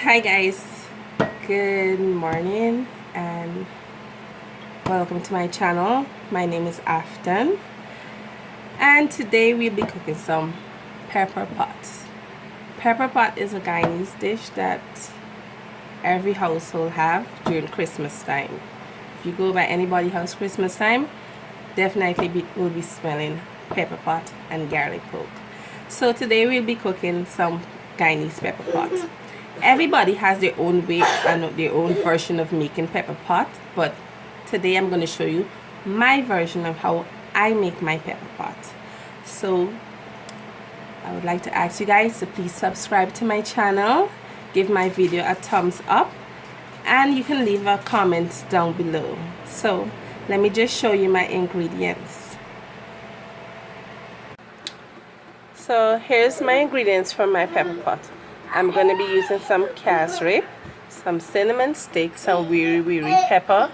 Hi guys, good morning and welcome to my channel. My name is Afton and today we'll be cooking some pepper pots. Pepper pot is a Guyanese dish that every household have during Christmas time. If you go by anybody's house Christmas time, definitely will be smelling pepper pot and garlic pork. So today we'll be cooking some Guyanese pepper pot. Everybody has their own way and their own version of making pepper pot, but today I'm going to show you my version of how I make my pepper pot. So I would like to ask you guys to please subscribe to my channel, give my video a thumbs up, and you can leave a comment down below. So let me just show you my ingredients. So here's my ingredients for my pepper pot. I'm going to be using some cassreep, some cinnamon stick, some wiri pepper,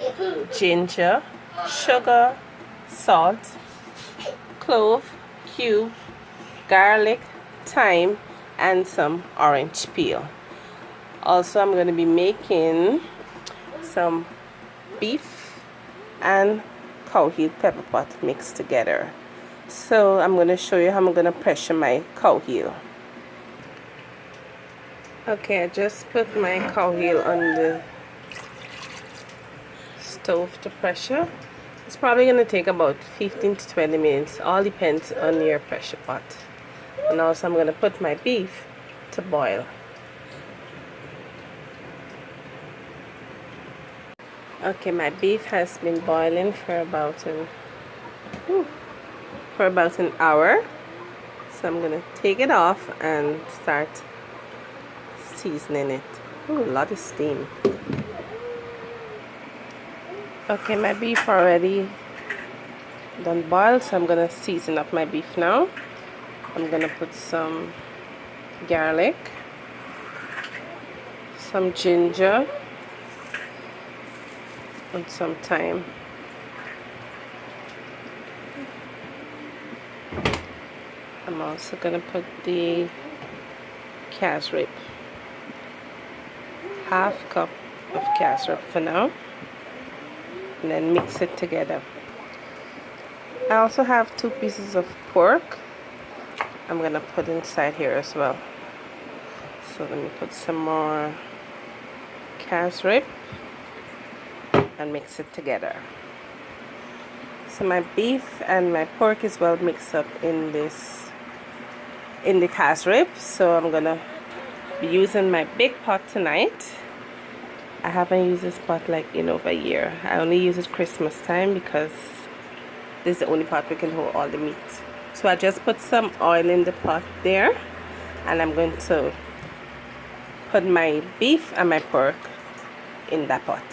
ginger, sugar, salt, clove, cube, garlic, thyme, and some orange peel. Also, I'm going to be making some beef and cow heel pepper pot mixed together. So I'm going to show you how I'm going to pressure my cow heel. Okay, I just put my cow heel on the stove to pressure. It's probably going to take about 15 to 20 minutes. All depends on your pressure pot. And also I'm going to put my beef to boil. Okay, my beef has been boiling for about an hour. So I'm going to take it off and start seasoning it. Ooh, a lot of steam. Okay, my beef already done boiled, so I'm gonna season up my beef now. I'm gonna put some garlic, some ginger, and some thyme. I'm also gonna put the cassreep. Half cup of cassreep for now, and then mix it together. I also have 2 pieces of pork I'm gonna put inside here as well. So let me put some more cassreep and mix it together. So my beef and my pork is well mixed up in the cassreep. So I'm gonna be using my big pot tonight. I haven't used this pot like in over a year. I only use it Christmas time because this is the only pot we can hold all the meat. So I just put some oil in the pot there, and I'm going to put my beef and my pork in that pot.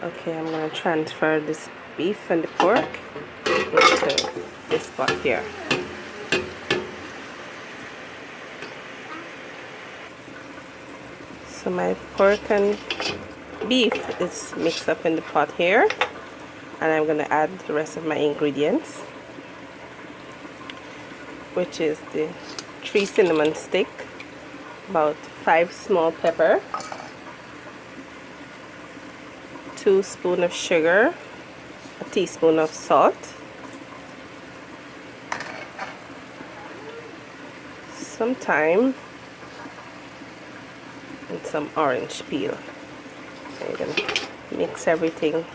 Okay, I'm going to transfer this beef and the pork into this pot here. So my pork and beef is mixed up in the pot here, and I'm going to add the rest of my ingredients, which is the 3 cinnamon stick, about 5 small pepper, 2 spoons of sugar, a teaspoon of salt, some thyme, and some orange peel. I'm going to mix everything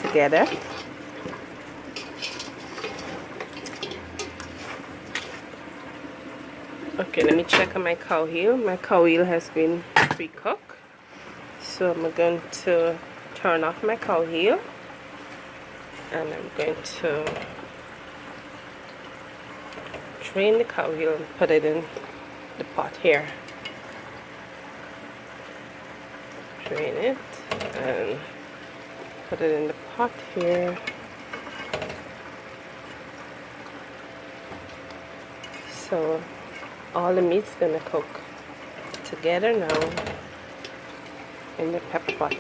together. Okay, let me check on my cow heel. My cow heel has been pre-cooked. So I'm going to turn off my cow heel, and I'm going to drain the cow heel and put it in the pot here. Drain it and put it in the pot here. So all the meat's gonna cook together now in the pepper pot.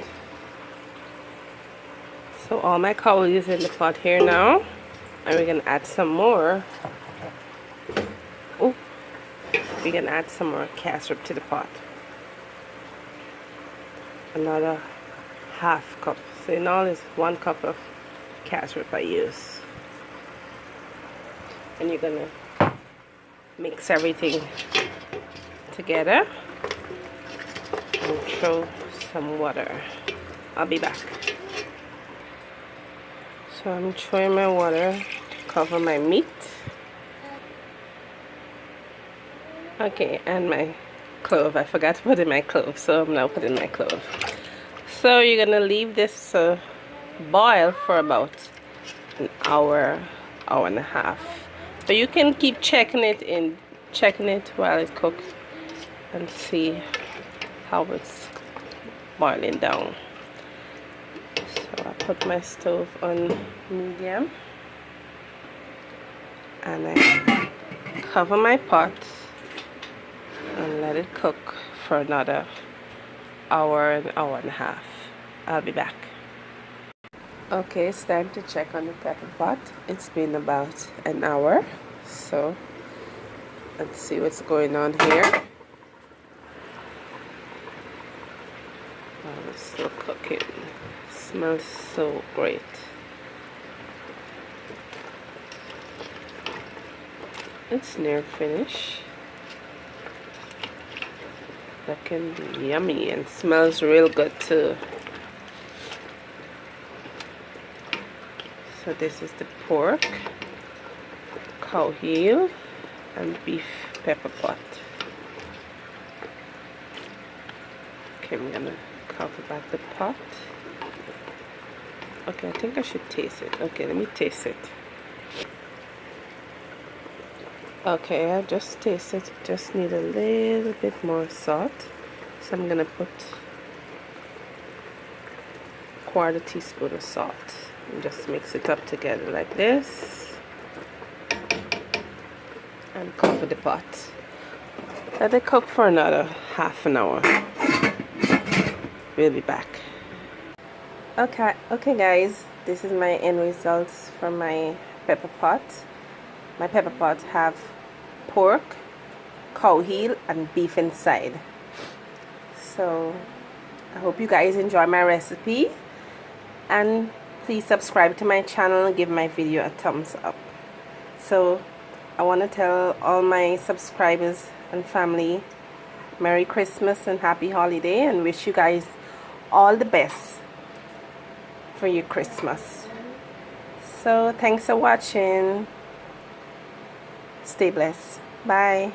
So all my cow is in the pot here now, and we're gonna add some more. Oh, we're gonna add some more cassreep to the pot. Another half cup. So in all is 1 cup of cassreep I use. And you're gonna mix everything together and throw some water. I'll be back. So I'm throwing my water to cover my meat. Okay, and my clove. I forgot to put in my clove, so I'm now putting my clove. So you're gonna leave this boil for about an hour, hour and a half. But you can keep checking it while it cooks and see how it's boiling down. So I put my stove on medium and I cover my pot and let it cook for another hour and hour and a half. I'll be back. Okay, it's time to check on the pepper pot. It's been about an hour, so let's see what's going on here. Oh, it's still cooking. It smells so great. It's near finish. Looking yummy and smells real good too. So this is the pork, cow heel, and beef pepper pot. Okay, I'm gonna cover back the pot. Okay, I think I should taste it. Okay, let me taste it. Okay, I just tasted it. Just need a little bit more salt. So I'm gonna put a 1/4 teaspoon of salt and just mix it up together like this and cover the pot. Let it cook for another half an hour. We'll be back. Okay guys, this is my end results from my pepper pot. My pepper pot have pork, cow heel, and beef inside. So I hope you guys enjoy my recipe, and please subscribe to my channel and give my video a thumbs up. So I want to tell all my subscribers and family Merry Christmas and Happy Holiday, and wish you guys all the best for your Christmas. So thanks for watching. Stay blessed. Bye.